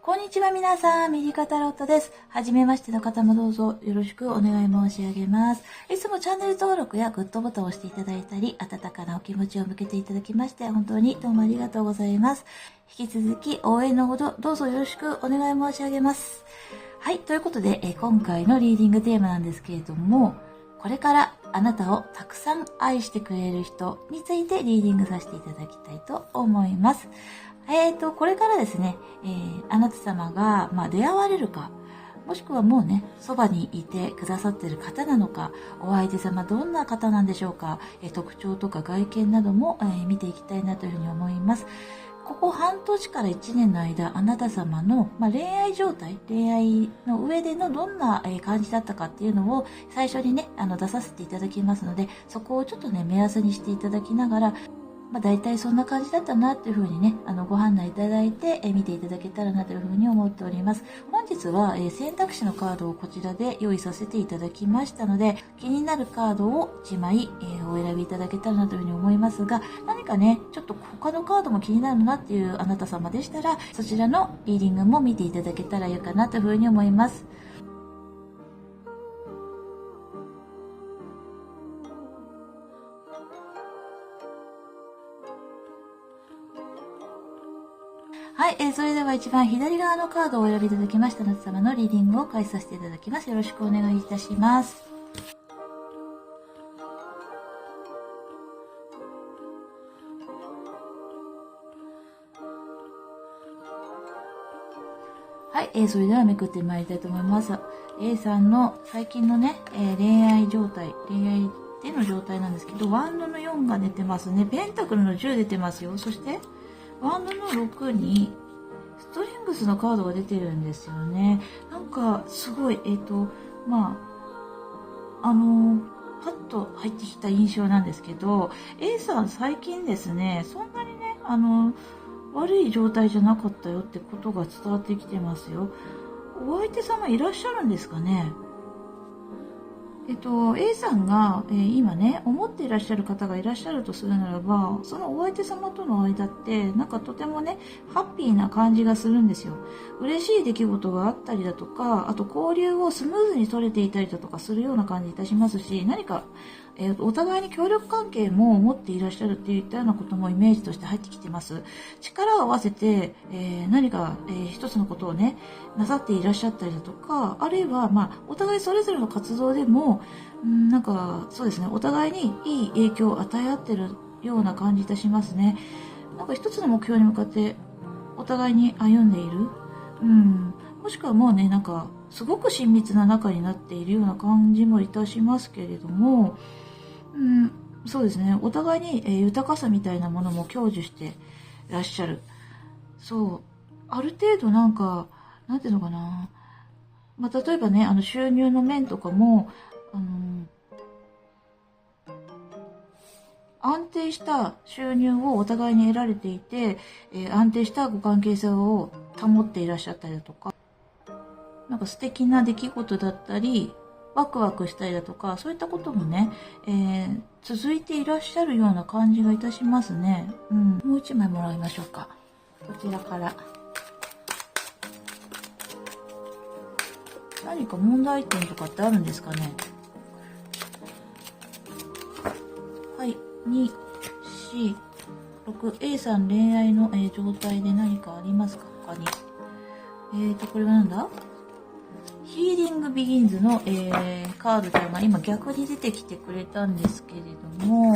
こんにちは皆さん、右肩ロットです。はじめましての方もどうぞよろしくお願い申し上げます。いつもチャンネル登録やグッドボタンを押していただいたり、温かなお気持ちを向けていただきまして、本当にどうもありがとうございます。引き続き応援のほどどうぞよろしくお願い申し上げます。はい、ということで、今回のリーディングテーマなんですけれども、これからあなたをたくさん愛してくれる人についてリーディングさせていただきたいと思います。これからですね、あなた様が、出会われるか、もしくはもうね、そばにいてくださっている方なのか、お相手様どんな方なんでしょうか、特徴とか外見なども、見ていきたいなというふうに思います。ここ半年から1年の間、あなた様の、恋愛状態、恋愛の上でのどんな感じだったかっていうのを最初にね、出させていただきますので、そこをちょっとね、目安にしていただきながら、大体そんな感じだったなっていうふうにね、ご判断いただいて、見ていただけたらなというふうに思っております。本日は、選択肢のカードをこちらで用意させていただきましたので、気になるカードを1枚、お選びいただけたらなというふうに思いますが、何かね、ちょっと他のカードも気になるなっていうあなた様でしたら、そちらのリーディングも見ていただけたらいいかなというふうに思います。はい、それでは一番左側のカードをお選びいただきましたあなた様のリーディングを開始させていただきます。よろしくお願いいたします。はい、それではめくってまいりたいと思います。A さんの最近のね、恋愛状態、恋愛での状態なんですけど、ワンドの4が出てますね。ペンタクルの10出てますよ。そして、ワンドの6に、ストリングスのカードが出てるんですよね。なんか、すごい、パッと入ってきた印象なんですけど、A さん最近ですね、そんなにね、悪い状態じゃなかったよってことが伝わってきてますよ。お相手様いらっしゃるんですかね。A さんが、今ね、思っていらっしゃる方がいらっしゃるとするならば、そのお相手様との間って、なんかとてもね、ハッピーな感じがするんですよ。嬉しい出来事があったりだとか、あと交流をスムーズに取れていたりだとかするような感じいたしますし、何か、お互いに協力関係も持っていらっしゃるっていったようなこともイメージとして入ってきてます。力を合わせて、何か、一つのことをね、なさっていらっしゃったりだとか、あるいは、お互いそれぞれの活動でも、なんか、そうですね、お互いにいい影響を与え合ってるような感じいたしますね。なんか一つの目標に向かって、お互いに歩んでいる。もしくはもうね、なんか、すごく親密な仲になっているような感じもいたしますけれども、そうですね、お互いに、豊かさみたいなものも享受していらっしゃる。そう。ある程度なんか、なんていうのかな。例えばね、収入の面とかも、安定した収入をお互いに得られていて、安定したご関係性を保っていらっしゃったりだとか、なんか素敵な出来事だったり、ワクワクしたりだとか、そういったこともね、続いていらっしゃるような感じがいたしますね。もう一枚もらいましょうか。こちらから。何か問題点とかってあるんですかね。はい。2、4、6。A さん恋愛の、状態で何かありますか他に。これはなんだヒーリングビギンズの、カードというのが今逆に出てきてくれたんですけれども、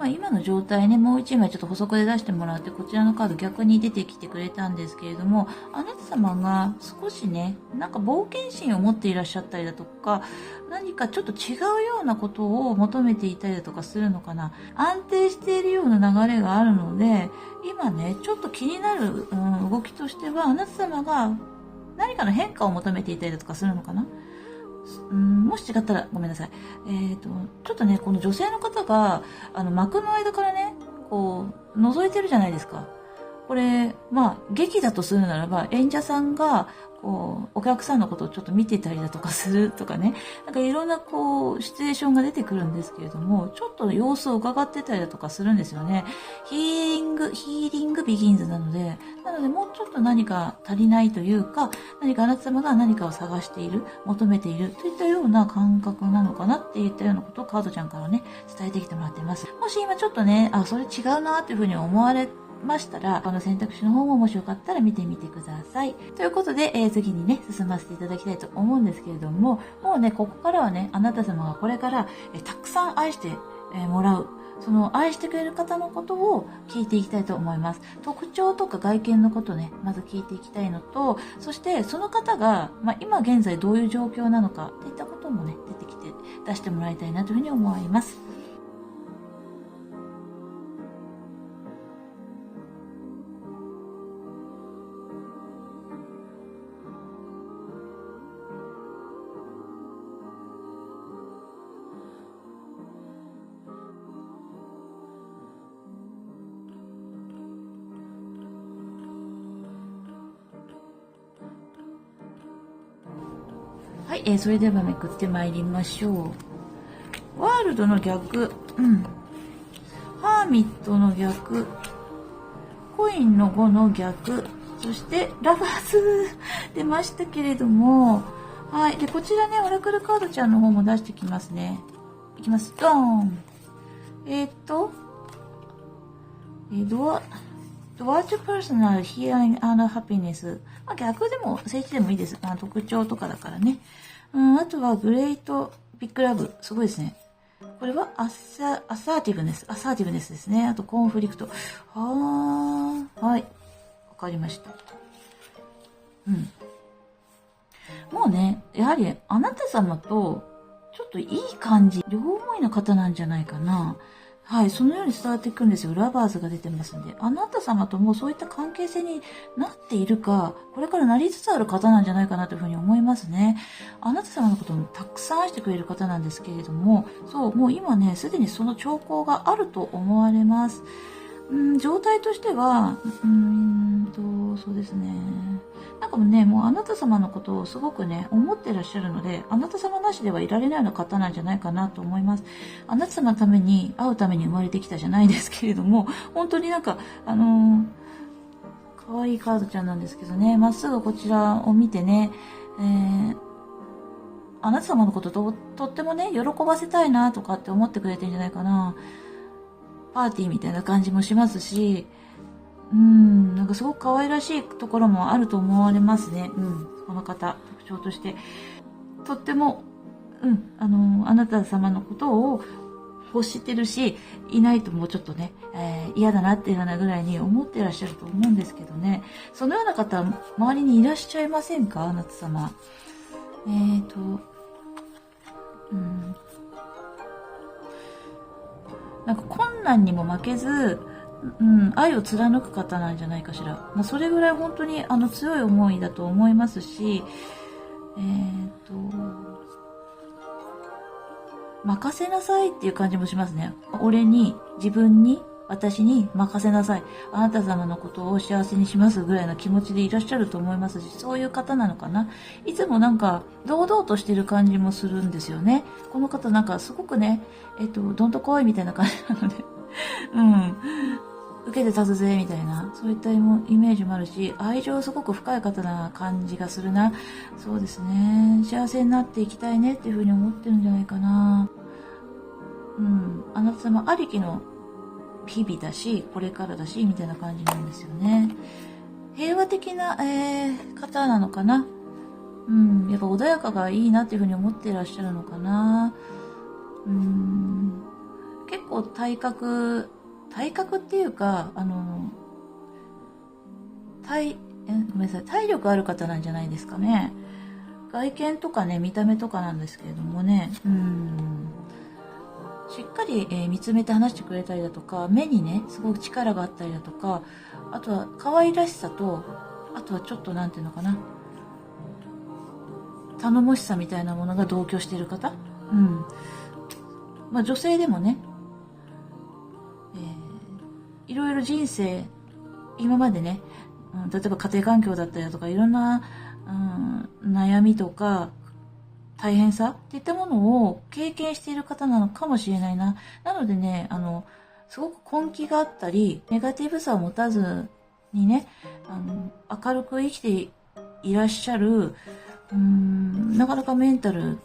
今の状態ね、もう一枚ちょっと補足で出してもらって、こちらのカード逆に出てきてくれたんですけれども、あなた様が少しね、なんか冒険心を持っていらっしゃったりだとか、何かちょっと違うようなことを求めていたりだとかするのかな。安定しているような流れがあるので、今ね、ちょっと気になる、動きとしては、あなた様が何かの変化を求めていたりだとかするのかな。もし違ったらごめんなさい。ちょっとね、この女性の方が、幕の間からね、こう、覗いてるじゃないですか。これ、劇だとするならば、演者さんが、こう、お客さんのことをちょっと見てたりだとかするとかね、なんかいろんなこう、シチュエーションが出てくるんですけれども、ちょっと様子を伺ってたりだとかするんですよね。ヒーリングビギンズなので、もうちょっと何か足りないというか、何かあなた様が何かを探している、求めているといったような感覚なのかなっていったようなことをカードちゃんからね、伝えてきてもらっています。もし今ちょっとね、それ違うなっていうふうに思われましたら、この選択肢の方ももしよかったら見てみてください。ということで、次にね、進ませていただきたいと思うんですけれども、もうね、ここからはね、あなた様がこれから、たくさん愛して、もらう。その愛してくれる方のことを聞いていきたいと思います。特徴とか外見のことね、まず聞いていきたいのと、そしてその方が、今現在どういう状況なのかっていったこともね、出てきて出してもらいたいなというふうに思います。はい、それではめくってまいりましょう。ワールドの逆、ハーミットの逆、コインの5の逆、そしてラバーズ出ましたけれども、はい。で、こちらね、オラクルカードちゃんの方も出してきますね。いきます。ドーン。ドアーチパーソナルヒアリングハピネス。逆でも、正規でもいいです。特徴とかだからね。あとはグレートビッグラブ。すごいですね。これはアサーティブネスですね。あとコンフリクト。はい。わかりました。もうね、やはりあなた様とちょっといい感じ、両思いの方なんじゃないかな。はい、そのように伝わっていくんですよ。ラバーズが出てますんで。あなた様ともそういった関係性になっているか、これからなりつつある方なんじゃないかなというふうに思いますね。あなた様のことをたくさん愛してくれる方なんですけれども、そう、もう今ね、すでにその兆候があると思われます。状態としては、そうですね。なんかもね、もうあなた様のことをすごくね、思ってらっしゃるので、あなた様なしではいられないような方なんじゃないかなと思います。あなた様のために、会うために生まれてきたじゃないですけれども、本当になんか、可愛いカードちゃんなんですけどね、まっすぐこちらを見てね、あなた様のこととってもね、喜ばせたいなとかって思ってくれてるんじゃないかな。パーティーみたいな感じもしますし、なんかすごく可愛らしいところもあると思われますね。この方、特徴として。とっても、あなた様のことを欲してるし、いないともうちょっとね、嫌だなっていうようなぐらいに思ってらっしゃると思うんですけどね。そのような方、周りにいらっしゃいませんか？あなた様。なんか困難にも負けず、愛を貫く方なんじゃないかしら。それぐらい本当に強い思いだと思いますし、任せなさいっていう感じもしますね。俺に、自分に、私に任せなさい。あなた様のことを幸せにしますぐらいの気持ちでいらっしゃると思いますし、そういう方なのかな。いつもなんか、堂々としてる感じもするんですよね。この方なんかすごくね、どんと来いみたいな感じなので、受けて立つぜみたいな、そういったイメージもあるし、愛情すごく深い方な感じがするな。そうですね。幸せになっていきたいねっていうふうに思ってるんじゃないかな。あなた様ありきの日々だし、これからだし、みたいな感じなんですよね。平和的な、方なのかな。やっぱ穏やかがいいなっていうふうに思っていらっしゃるのかな。結構体格っていうか、ごめんなさい、体力ある方なんじゃないですかね。外見とかね、見た目とかなんですけれどもね、しっかり、見つめて話してくれたりだとか、目にね、すごく力があったりだとか、あとは可愛らしさと、あとはちょっとなんていうのかな、頼もしさみたいなものが同居している方、女性でもね、いろいろ人生、今までね、例えば家庭環境だったりだとか、いろんな悩みとか、大変さっていったものを経験している方なのかもしれないな。なのでね、すごく根気があったり、ネガティブさを持たずにね、明るく生きていらっしゃる、なかなかメンタル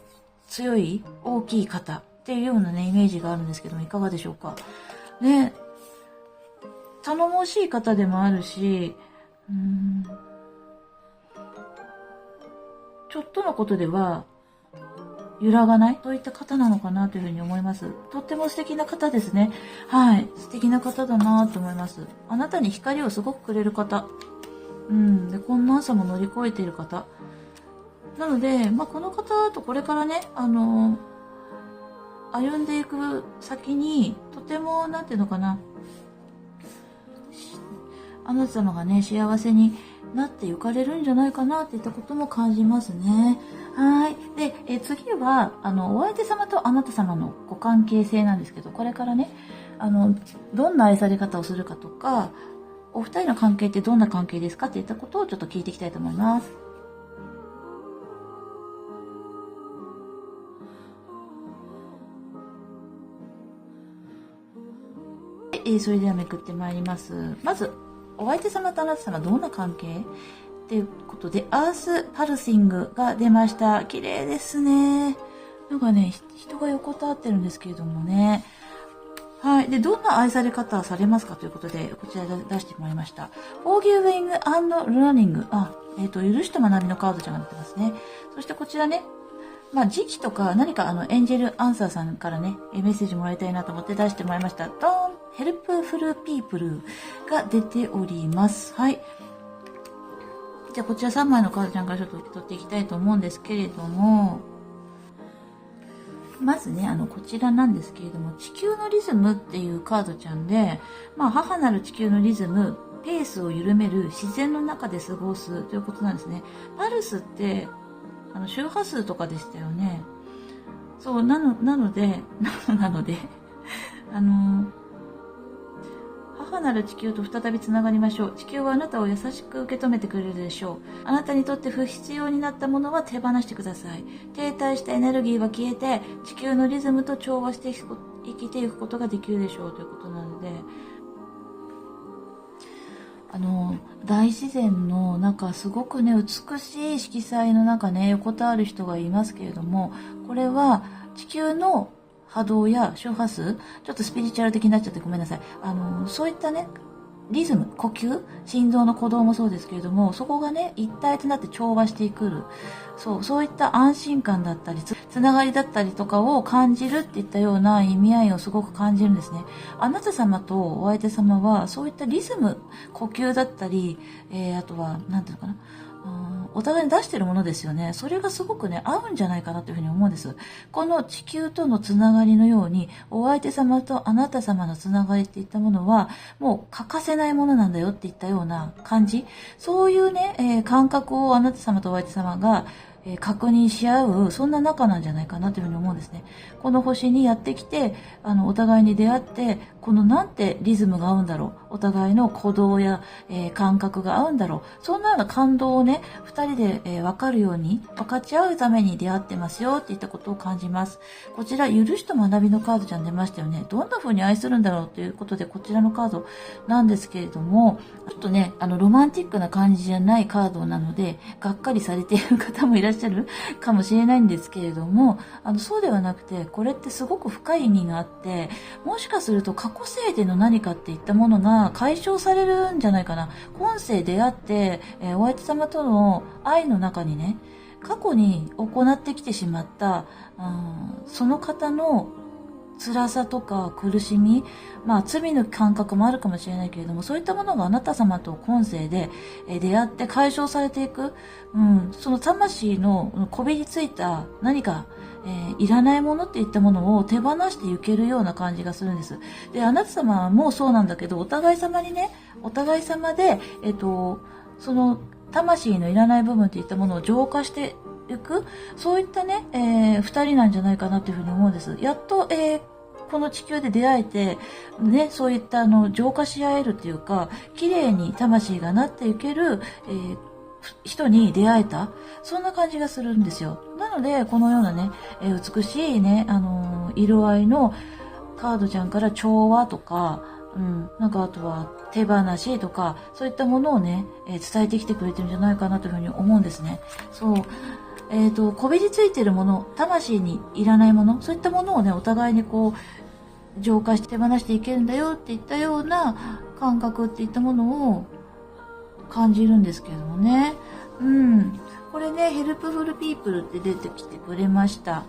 強い、大きい方っていうようなね、イメージがあるんですけども、いかがでしょうか。ね、頼もしい方でもあるし、ちょっとのことでは揺らがない、そういった方なのかなというふうに思います。とっても素敵な方ですね。はい。素敵な方だなと思います。あなたに光をすごくくれる方。で、困難さも乗り越えている方。なので、この方とこれからね、歩んでいく先に、とても、なんていうのかな、あなた様がね、幸せになってゆかれるんじゃないかなっていったことも感じますね。はい。で、次は、お相手様とあなた様のご関係性なんですけど、これからね、どんな愛され方をするかとか、お二人の関係ってどんな関係ですかっていったことをちょっと聞いていきたいと思います。それではめくってまいります。まず、お相手様とあなた様どんな関係っていうことで、アースパルシングが出ました。綺麗ですね。なんかね、人が横たわってるんですけれどもね。はい。で、どんな愛され方されますかということで、こちらで出してもらいました。Forgiving and Learning。許しと学びのカードちゃんが出てますね。そしてこちらね、時期とか何かエンジェルアンサーさんからね、メッセージもらいたいなと思って出してもらいました。Don't Helpful People が出ております。はい。じゃあこちら3枚のカードちゃんからちょっと受け取っていきたいと思うんですけれども、まずね、こちらなんですけれども、地球のリズムっていうカードちゃんで、母なる地球のリズム、ペースを緩める自然の中で過ごすということなんですね。パルスって、周波数とかでしたよね。そう、なので、母なる地球と再びつながりましょう。地球はあなたを優しく受け止めてくれるでしょう。あなたにとって不必要になったものは手放してください。停滞したエネルギーは消えて、地球のリズムと調和して生きていくことができるでしょうということなので、大自然の中、すごくね、美しい色彩の中ね、横たわる人がいますけれども、これは地球の波動や周波数、ちょっとスピリチュアル的になっちゃってごめんなさい。そういったね、リズム、呼吸、心臓の鼓動もそうですけれども、そこがね、一体となって調和してくる。そういった安心感だったり、つながりだったりとかを感じるっていったような意味合いをすごく感じるんですね。あなた様とお相手様は、そういったリズム、呼吸だったり、あとは、なんていうのかな、お互いに出してるものですよね。それがすごくね、合うんじゃないかなというふうに思うんです。この地球とのつながりのように、お相手様とあなた様のつながりっていったものは、もう欠かせないものなんだよっていったような感じ。そういうね、感覚をあなた様とお相手様が、確認し合う、そんな仲なんじゃないかなというふうに思うんですね。この星にやってきて、お互いに出会って、このなんてリズムが合うんだろう。お互いの鼓動や、感覚が合うんだろう。そんなような感動をね、二人で、分かるように、分かち合うために出会ってますよっていったことを感じます。こちら、許しと学びのカードちゃん出ましたよね。どんな風に愛するんだろうということで、こちらのカードなんですけれども、ちょっとね、ロマンティックな感じじゃないカードなので、がっかりされている方もいらっしゃるかもしれないんですけれども、そうではなくて、これってすごく深い意味があって、もしかすると過去世での何かっていったものが解消されるんじゃないかな。今世出会って、お相手様との愛の中にね、過去に行ってきてしまった、その方の辛さとか苦しみ、罪の感覚もあるかもしれないけれども、そういったものがあなた様と今世で出会って解消されていく、その魂のこびりついた何か、いらないものっていったものを手放していけるような感じがするんです。で、あなた様もそうなんだけど、お互い様にね、お互い様で、その魂のいらない部分っていったものを浄化していく、そういったね、二人なんじゃないかなというふうに思うんです。やっと、この地球で出会えて、ね、そういった浄化し合えるっていうか、綺麗に魂がなっていける、人に出会えた、そんな感じがするんですよ。なので、このようなね、美しいね、色合いのカードちゃんから調和とか、なんかあとは手放しとか、そういったものをね、伝えてきてくれてるんじゃないかなというふうに思うんですね。そう。こびりついてるもの、魂にいらないもの、そういったものをね、お互いにこう、浄化して手放していけるんだよっていったような感覚っていったものを感じるんですけれどもね。これね、ヘルプフルピープルって出てきてくれました。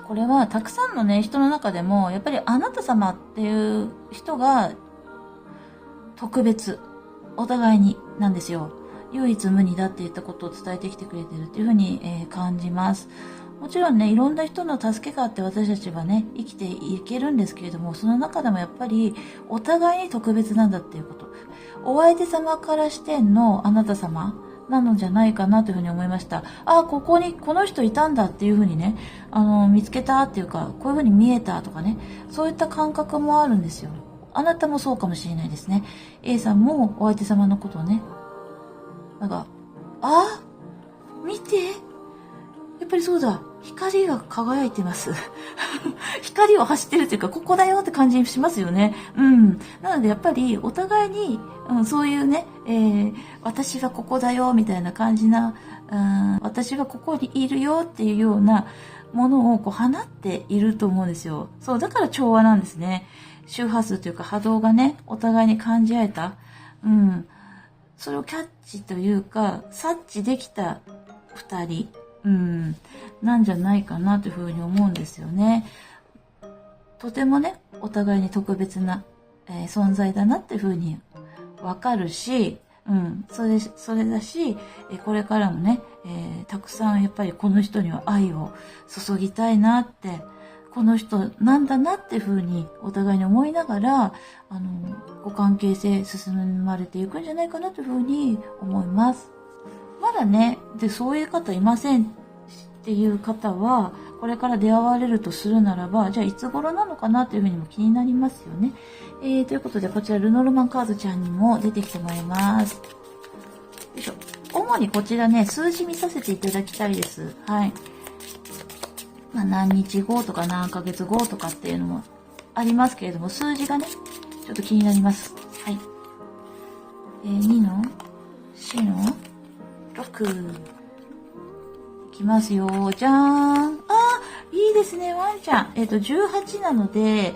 これはたくさんのね、人の中でも、やっぱりあなた様っていう人が特別、お互いになんですよ。唯一無二だって言ったことを伝えてきてくれてるっていうふうに、感じます。もちろんね、いろんな人の助けがあって私たちはね、生きていけるんですけれども、その中でもやっぱりお互いに特別なんだっていうこと。お相手様から視点のあなた様なのじゃないかなというふうに思いました。ここにこの人いたんだっていうふうにね、見つけたっていうか、こういうふうに見えたとかね、そういった感覚もあるんですよ。あなたもそうかもしれないですね。A さんもお相手様のことをね、なんか、見て、やっぱりそうだ、光が輝いてます。光を走ってるというか、ここだよって感じしますよね。なのでやっぱりお互いに、そういうね、私はここだよみたいな感じな、私はここにいるよっていうようなものをこう放っていると思うんですよ。そう、だから調和なんですね。周波数というか波動がね、お互いに感じ合えた。それをキャッチというか、察知できた二人。なんじゃないかなというふうに思うんですよね。とてもね、お互いに特別な、存在だなっていうふうにわかるし、それだし、これからもね、たくさんやっぱりこの人には愛を注ぎたいなって、この人なんだなっていうふうにお互いに思いながら、ご関係性進まれていくんじゃないかなというふうに思います。まだね、そういう方いませんっていう方は、これから出会われるとするならば、じゃあいつ頃なのかなというふうにも気になりますよね。ということで、こちらルノルマンカードちゃんにも出てきてもらいます。よいしょ。主にこちらね、数字見させていただきたいです。はい。何日後とか何ヶ月後とかっていうのもありますけれども、数字がね、ちょっと気になります。はい。2の4の6。いきますよ。じゃーん。いいですね、ワンちゃん。18なので、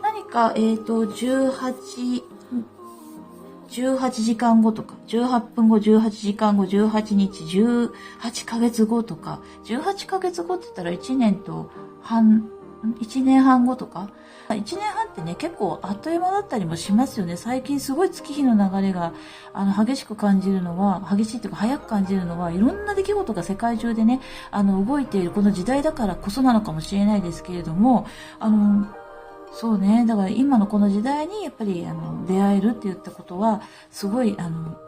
何か、18時間後とか、18分後、18時間後、18日、18ヶ月後とか、18ヶ月後って言ったら1年半後とか、1年半ってね、結構あっという間だったりもしますよね。最近すごい月日の流れが、激しく感じるのは、激しいというか早く感じるのは、いろんな出来事が世界中でね、動いているこの時代だからこそなのかもしれないですけれども、そうね。だから今のこの時代にやっぱり出会えるって言ったことはすごい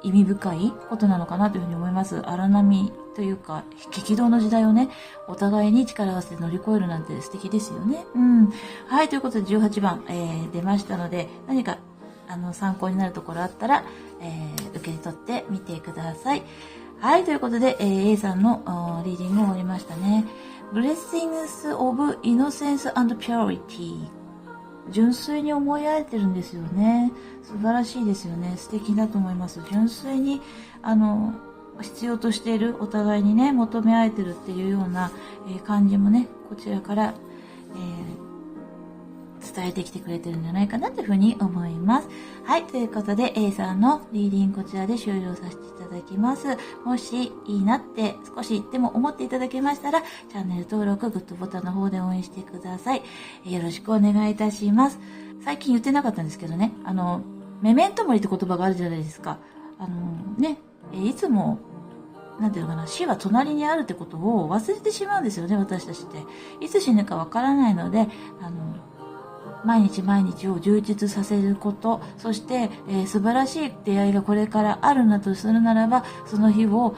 意味深いことなのかなというふうに思います。荒波というか激動の時代をね、お互いに力を合わせて乗り越えるなんて素敵ですよね。はい、ということで18番、出ましたので何か参考になるところあったら、受け取ってみてください。はい、ということで、A さんのリーディングを終わりましたね。Blessings of Innocence and Purity。純粋に思い合えてるんですよね。素晴らしいですよね。素敵だと思います。純粋に、必要としている、お互いにね、求め合えてるっていうような、感じもね、こちらから、伝えてきてくれてるんじゃないかなというふうに思います。はい。ということで、A さんのリーディングこちらで終了させていただきます。もしいいなって少しでも思っていただけましたら、チャンネル登録、グッドボタンの方で応援してください。よろしくお願いいたします。最近言ってなかったんですけどね、メメントモリって言葉があるじゃないですか。いつも、なんていうのかな、死は隣にあるってことを忘れてしまうんですよね、私たちって。いつ死ぬかわからないので、毎日毎日を充実させること、そして、素晴らしい出会いがこれからあるんだとするならば、その日を、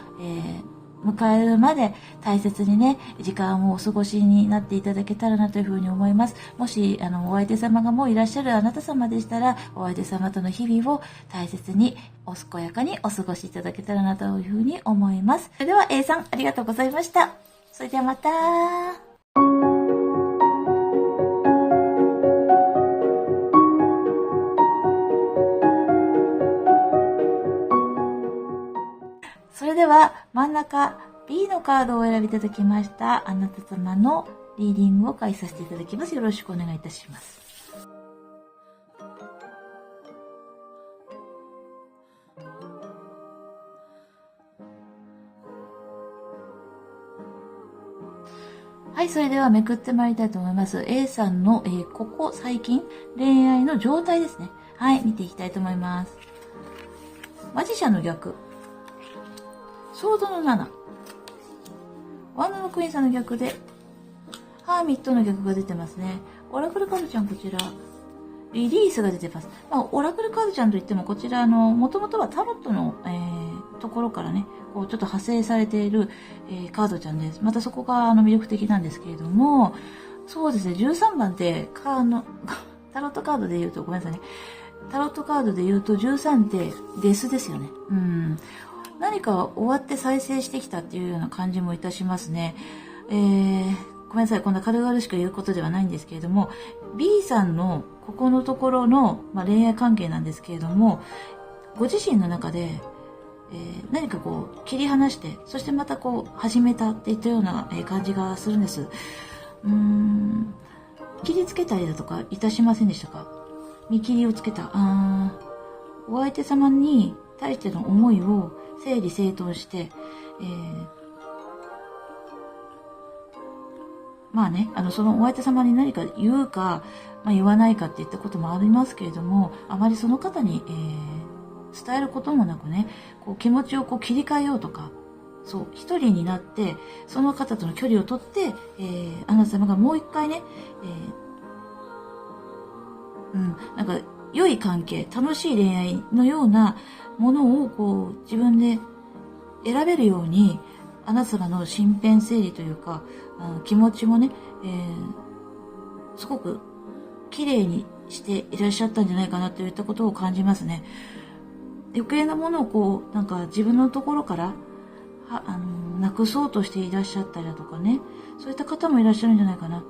迎えるまで大切にね、時間をお過ごしになっていただけたらなというふうに思います。もし、お相手様がもういらっしゃるあなた様でしたら、お相手様との日々を大切に、お健やかにお過ごしいただけたらなというふうに思います。それでは A さん、ありがとうございました。それではまた。それでは真ん中 B のカードをお選びいただきましたあなた様のリーディングを開始させていただきます。よろしくお願いいたします。はい、それではめくってまいりたいと思います。A さんの、ここ最近恋愛の状態ですね。はい、見ていきたいと思います。マジシャンの逆。ソードの7。ワンドのクイーンさんの逆で、ハーミットの逆が出てますね。オラクルカードちゃんこちら、リリースが出てます。まあ、オラクルカードちゃんといってもこちらもともとはタロットの、ところからね、こうちょっと派生されている、カードちゃんです。またそこが魅力的なんですけれども、そうですね、13番ってタロットカードで言うと、ごめんなさいね。タロットカードで言うと13ってデスですよね。何か終わって再生してきたっていうような感じもいたしますね。ごめんなさい。こんな軽々しく言うことではないんですけれども、B さんのここのところの、恋愛関係なんですけれども、ご自身の中で、何かこう切り離して、そしてまたこう始めたっていったような感じがするんです。切りつけたりだとかいたしませんでしたか？見切りをつけた。お相手様に対しての思いを整理整頓して、そのお相手様に何か言うか、言わないかっていったこともありますけれども、あまりその方に、伝えることもなくね、こう気持ちをこう切り替えようとか、そう、一人になって、その方との距離をとって、あなた様がもう一回ね、なんか良い関係、楽しい恋愛のようなものをこう自分で選べるように、あなた様の身辺整理というか、気持ちもね、すごく綺麗にしていらっしゃったんじゃないかなといったことを感じますね。余計なものをこう、なんか自分のところからなくそうとしていらっしゃったりだとかね、そういった方もいらっしゃるんじゃないかな。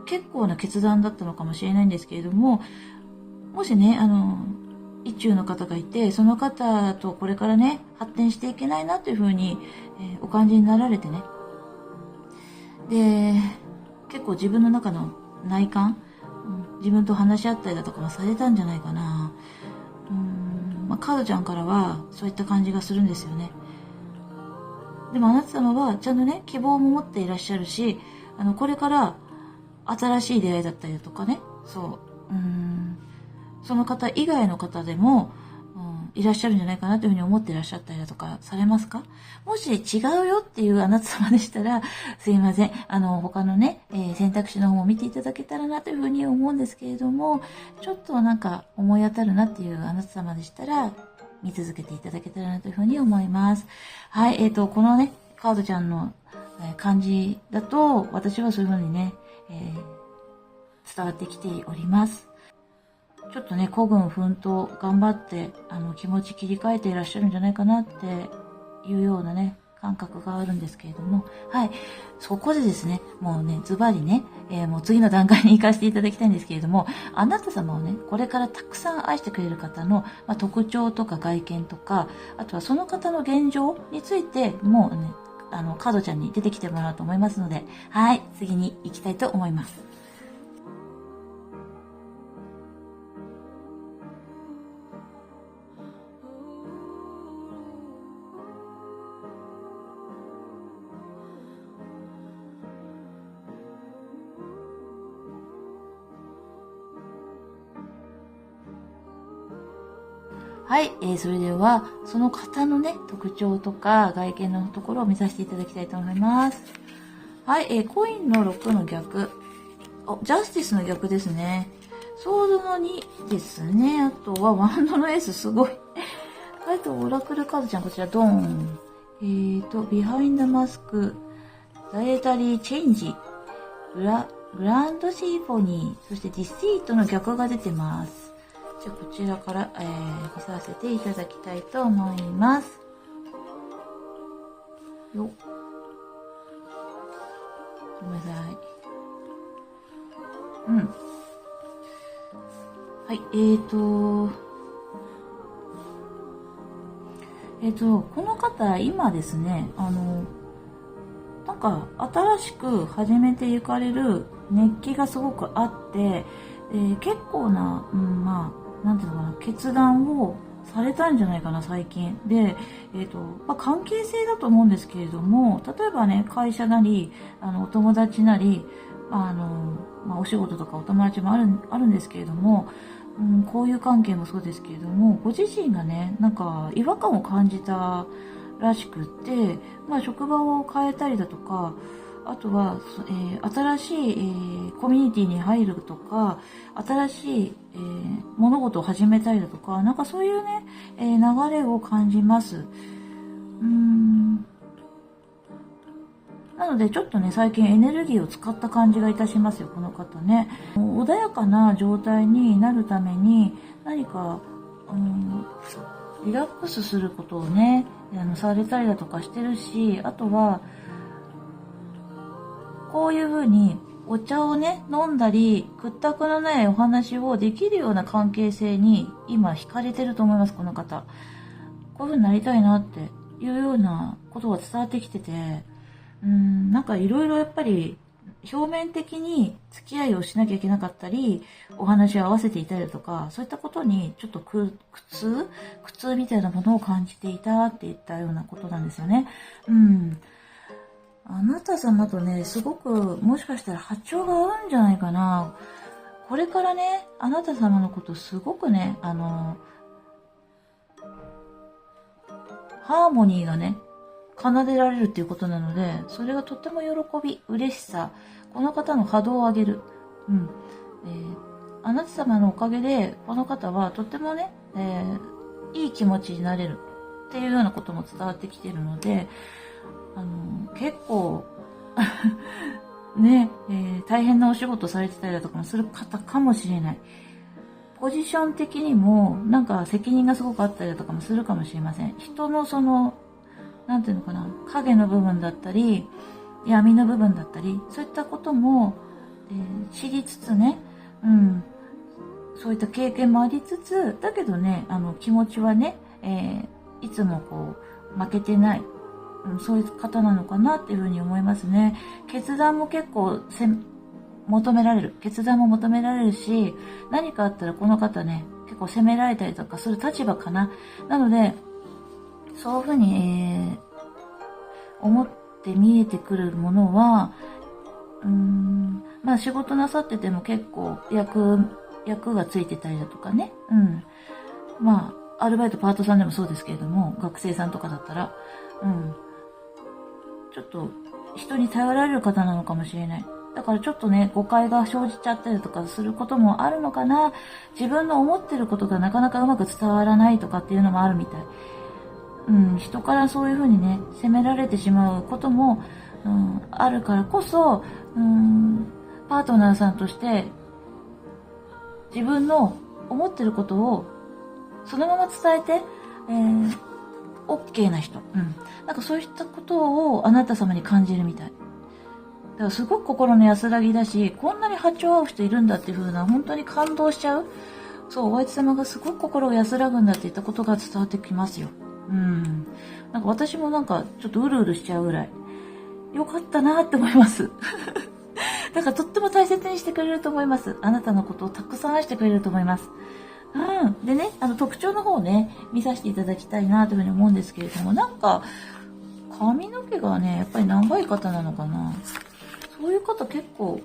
結構な決断だったのかもしれないんですけれども、もしね、意中の方がいて、その方とこれからね、発展していけないなというふうに、お感じになられてね。で、結構自分の中の内観、自分と話し合ったりだとかもされたんじゃないかな。カードちゃんからはそういった感じがするんですよね。でもあなた様はちゃんとね、希望も持っていらっしゃるし、これから新しい出会いだったりだとかね、その方以外の方でも、いらっしゃるんじゃないかなというふうに思っていらっしゃったりだとかされますか？もし違うよっていうあなた様でしたら、すいません。他のね、選択肢の方も見ていただけたらなというふうに思うんですけれども、ちょっとなんか思い当たるなっていうあなた様でしたら、見続けていただけたらなというふうに思います。はい、このね、カードちゃんの感じだと、私はそういうふうにね、伝わってきております。ちょっとね、孤軍奮闘頑張って、気持ち切り替えていらっしゃるんじゃないかなっていうようなね、感覚があるんですけれども、はい。そこでですね、もうね、ズバリね、もう次の段階に行かせていただきたいんですけれども、あなた様をね、これからたくさん愛してくれる方の、特徴とか外見とか、あとはその方の現状について、もうね、カードちゃんに出てきてもらおうと思いますので、はい、次に行きたいと思います。はい、それでは、その方のね、特徴とか外見のところを見させていただきたいと思います。はい、コインの6の逆。ジャスティスの逆ですね。ソードの2ですね。あとはワンドのエースすごい。あと、オラクルカードちゃん、こちら、ドーン。ビハインドマスク、ダイエタリーチェンジ、グランドシンフォニー、そしてディシートの逆が出てます。じゃあ、こちらから、見させていただきたいと思います。よっ。ごめんなさい。うん。はい、この方、今ですね、なんか、新しく始めていかれる熱気がすごくあって、結構な、まあ、なんていうのかな、決断をされたんじゃないかな、最近。で、関係性だと思うんですけれども、例えばね、会社なり、お友達なり、お仕事とかお友達もあるんですけれども、こういう関係もそうですけれども、ご自身がね、なんか違和感を感じたらしくって、職場を変えたりだとか、あとは、新しい、コミュニティに入るとか、新しい、物事を始めたりだとか、なんかそういうね、流れを感じます。なので、ちょっとね、最近エネルギーを使った感じがいたしますよ、この方ね。穏やかな状態になるために、何か、リラックスすることをね、されたりだとかしてるし、あとは、こういう風にお茶をね、飲んだり、屈託のないお話をできるような関係性に今惹かれてると思います、この方。こういう風になりたいなっていうようなことが伝わってきてて、なんかいろいろやっぱり表面的に付き合いをしなきゃいけなかったり、お話を合わせていたりだとか、そういったことにちょっと苦痛みたいなものを感じていたっていったようなことなんですよね。あなた様とね、すごくもしかしたら波長が合うんじゃないかな。これからね、あなた様のことすごくね、ハーモニーがね、奏でられるっていうことなので、それがとっても喜び、嬉しさ、この方の波動を上げる。あなた様のおかげで、この方はとってもね、いい気持ちになれるっていうようなことも伝わってきているので、結構ね、大変なお仕事されてたりだとかもする方かもしれない。ポジション的にも、なんか責任がすごくあったりだとかもするかもしれません。人のその、なんていうのかな、影の部分だったり、闇の部分だったり、そういったことも、知りつつね、そういった経験もありつつ、だけどね、気持ちはね、いつもこう、負けてない、そういう方なのかなっていうふうに思いますね。決断も結構求められる。決断も求められるし、何かあったらこの方ね、結構責められたりとかする立場かな。なので、そういうふうに、思って見えてくるものは、仕事なさってても結構役がついてたりだとかね。アルバイトパートさんでもそうですけれども、学生さんとかだったら、ちょっと人に頼られる方なのかもしれない。だからちょっとね、誤解が生じちゃったりとかすることもあるのかな。自分の思ってることがなかなかうまく伝わらないとかっていうのもあるみたい。人からそういう風にね、責められてしまうことも、あるからこそ、パートナーさんとして自分の思ってることをそのまま伝えて、OK な人。なんかそういったことをあなた様に感じるみたい。だからすごく心の安らぎだし、こんなに波長合う人いるんだっていう風な、本当に感動しちゃう。そう、お相手様がすごく心が安らぐんだって言ったことが伝わってきますよ。なんか私もなんかちょっとうるうるしちゃうぐらい。よかったなって思います。だからとっても大切にしてくれると思います。あなたのことをたくさん愛してくれると思います。でね、特徴の方をね、見させていただきたいなというふうに思うんですけれども、なんか、髪の毛がね、やっぱり長い方なのかな。そういう方結構、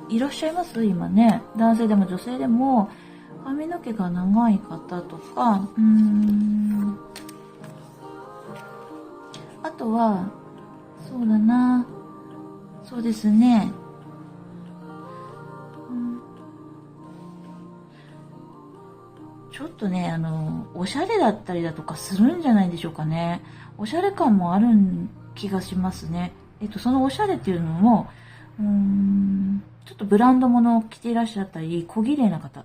いらっしゃいます今ね。男性でも女性でも、髪の毛が長い方とか、あとは、そうだな、そうですね、ちちょっとね、おしゃれだったりだとかするんじゃないでしょうかね。おしゃれ感もある気がしますね。そのおしゃれっていうのも、ちょっとブランド物を着ていらっしゃったり、小綺麗な方。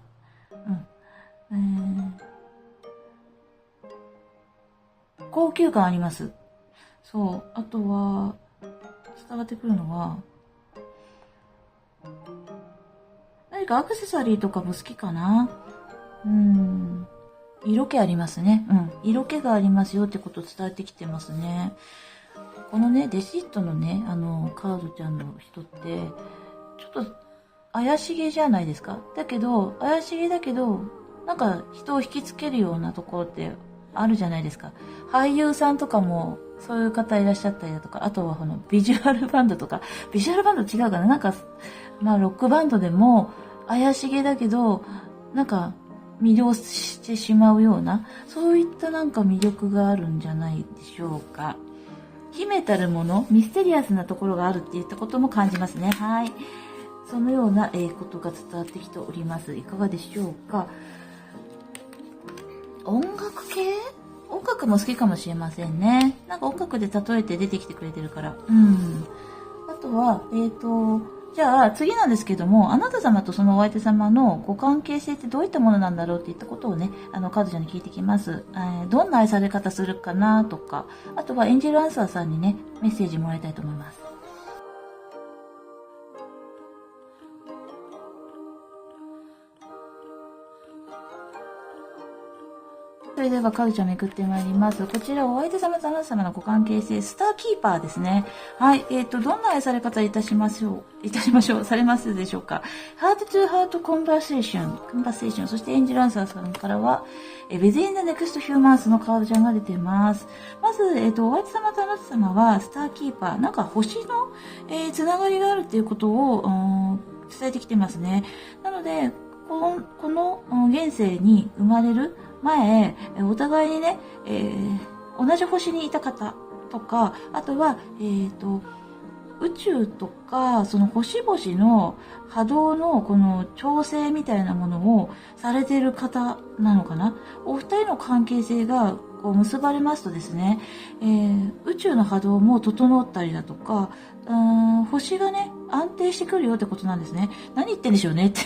高級感あります。そう。あとは、伝わってくるのは、何かアクセサリーとかも好きかな。色気ありますね。色気がありますよってことを伝えてきてますね。このね、デシットのね、カードちゃんの人って、ちょっと怪しげじゃないですか。だけど、怪しげだけど、なんか人を引きつけるようなところってあるじゃないですか。俳優さんとかも、そういう方いらっしゃったりだとか、あとはこのビジュアルバンドとか、ビジュアルバンド違うかな、なんか、ロックバンドでも怪しげだけど、なんか魅了してしまうような、そういったなんか魅力があるんじゃないでしょうか。秘めたるもの、ミステリアスなところがあるって言ったことも感じますね。はい。そのようなことが伝わってきております。いかがでしょうか。音楽系？音楽も好きかもしれませんね。なんか音楽で例えて出てきてくれてるから。あとは、じゃあ次なんですけども、あなた様とそのお相手様のご関係性ってどういったものなんだろうっていったことをね、カードちゃんに聞いてきます。どんな愛され方するかなとか、あとはエンジェルアンサーさんにね、メッセージもらいたいと思います。それではカードちゃんめくってまいります。こちらお相手様とあなた様のご関係性、スターキーパーですね。はい。どんな愛され方いたしましょう、されますでしょうか。ハートトゥーハートコンバーセーション、そしてエンジェルアンサーさんからは、Within the Next Few Months のカードちゃんが出てます。まず、お相手様とあなた様は、スターキーパー、なんか星の、つながりがあるっていうことを、伝えてきてますね。なので、この現世に生まれる前、お互いにね、同じ星にいた方とか、あとは、宇宙とか、その星々の波動のこの調整みたいなものをされている方なのかな。お二人の関係性がこう結ばれますとですね、宇宙の波動も整ったりだとか、星がね、安定してくるよってことなんですね。何言ってんでしょうねって。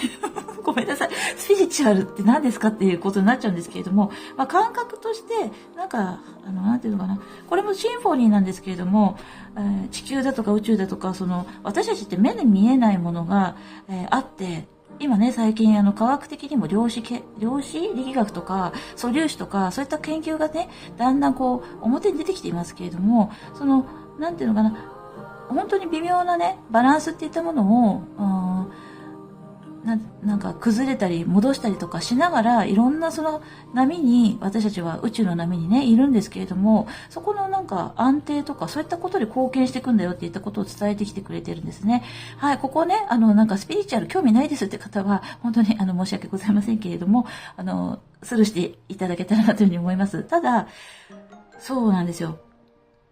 ごめんなさい。スピリチュアルって何ですかっていうことになっちゃうんですけれども、感覚として、なんか、なんていうのかな。これもシンフォニーなんですけれども、地球だとか宇宙だとか、私たちって目に見えないものが、あって、今ね、最近科学的にも量子力学とか素粒子とかそういった研究がね、だんだんこう表に出てきていますけれども、なんていうのかな、本当に微妙なね、バランスっていったものを、なんか崩れたり戻したりとかしながら、いろんなその波に、私たちは宇宙の波にね、いるんですけれども、そこのなんか安定とかそういったことで貢献していくんだよっていったことを伝えてきてくれてるんですね。はい、ここね、なんかスピリチュアル興味ないですって方は、本当に申し訳ございませんけれども、スルーしていただけたらなというふうに思います。ただ、そうなんですよ。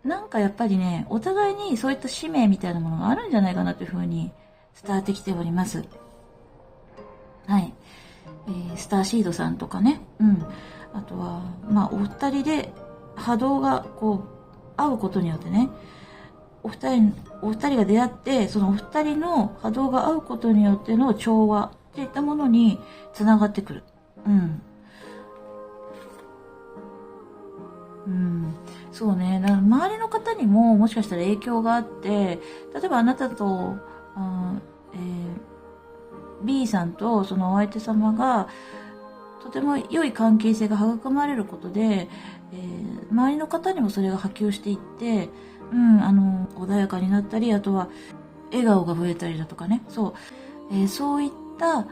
なんかやっぱりね、お互いにそういった使命みたいなものがあるんじゃないかなというふうに伝わってきております。はい。スターシードさんとかね。あとは、お二人で波動がこう、合うことによってね、お二人が出会って、そのお二人の波動が合うことによっての調和っていったものにつながってくる。そうね。周りの方にももしかしたら影響があって、例えばあなたと、B さんとそのお相手様がとても良い関係性が育まれることで、周りの方にもそれが波及していって、穏やかになったり、あとは笑顔が増えたりだとかね。そう。そういった、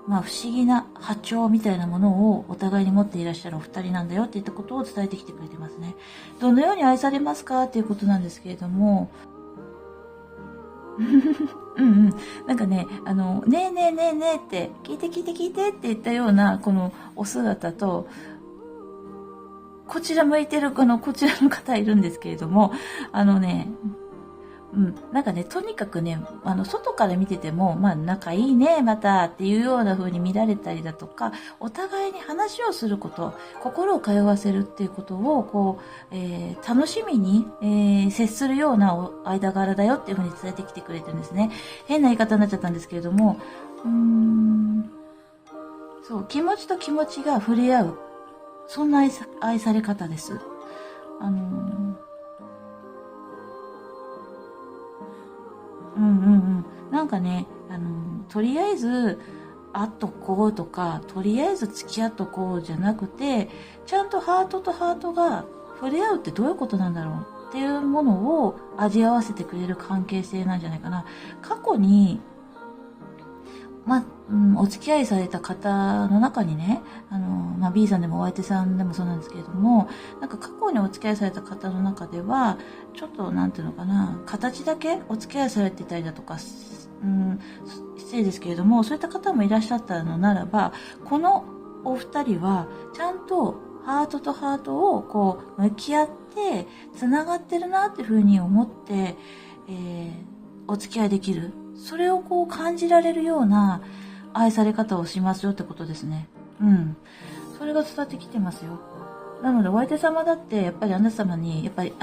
不思議な波長みたいなものをお互いに持っていらっしゃるお二人なんだよっていったことを伝えてきてくれてますね。どのように愛されますかっていうことなんですけれども、なんかね、ねえねえねえねえって、聞いて聞いて聞いてって言ったような、このお姿と、こちら向いてるこちらの方いるんですけれども、なんかね、とにかくね、外から見てても、まあ、仲いいね、また、っていうような風に見られたりだとか、お互いに話をすること、心を通わせるっていうことを、こう、楽しみに、接するような間柄だよっていう風に伝えてきてくれてるんですね。変な言い方になっちゃったんですけれども、そう、気持ちと気持ちが触れ合う。そんな愛され方です。なんかね、とりあえず、会っとこうとか、とりあえず付き合っとこうじゃなくて、ちゃんとハートとハートが触れ合うってどういうことなんだろうっていうものを味合わせてくれる関係性なんじゃないかな。過去に、お付き合いされた方の中にね、B さんでもお相手さんでもそうなんですけれども、なんか過去にお付き合いされた方の中では、ちょっとなんていうのかな、形だけお付き合いされてたりだとか、失礼ですけれども、そういった方もいらっしゃったのならば、このお二人は、ちゃんとハートとハートをこう、向き合って、繋がってるなっていうふうに思って、お付き合いできる。それをこう感じられるような愛され方をしますよってことですね。それが伝わってきてますよ。なのでお相手様だってやっぱりあなた様にやっぱり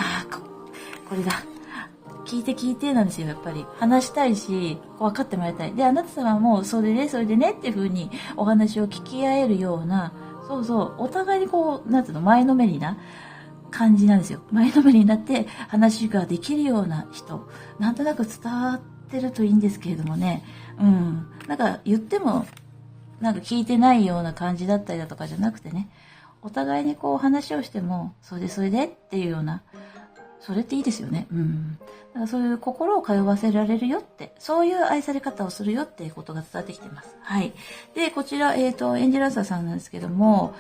これだ聞いてなんですよ。やっぱり話したいし分かってもらいたい。であなた様もそれでねっていう風にお話を聞き合えるような、お互いにこうなんていうの、前のめりな感じなんですよ。前のめりになって話ができるような人、なんとなく伝わってるといいんですけれどもね。なんか言ってもなんか聞いてないような感じだったりだとかじゃなくてね、お互いにこう話をしても、それでっていうような、それっていいですよね。だからそういう心を通わせられるよって、そういう愛され方をするよっていうことが伝わってきてます。はい。で、こちら、エンジェラーサさんなんですけども、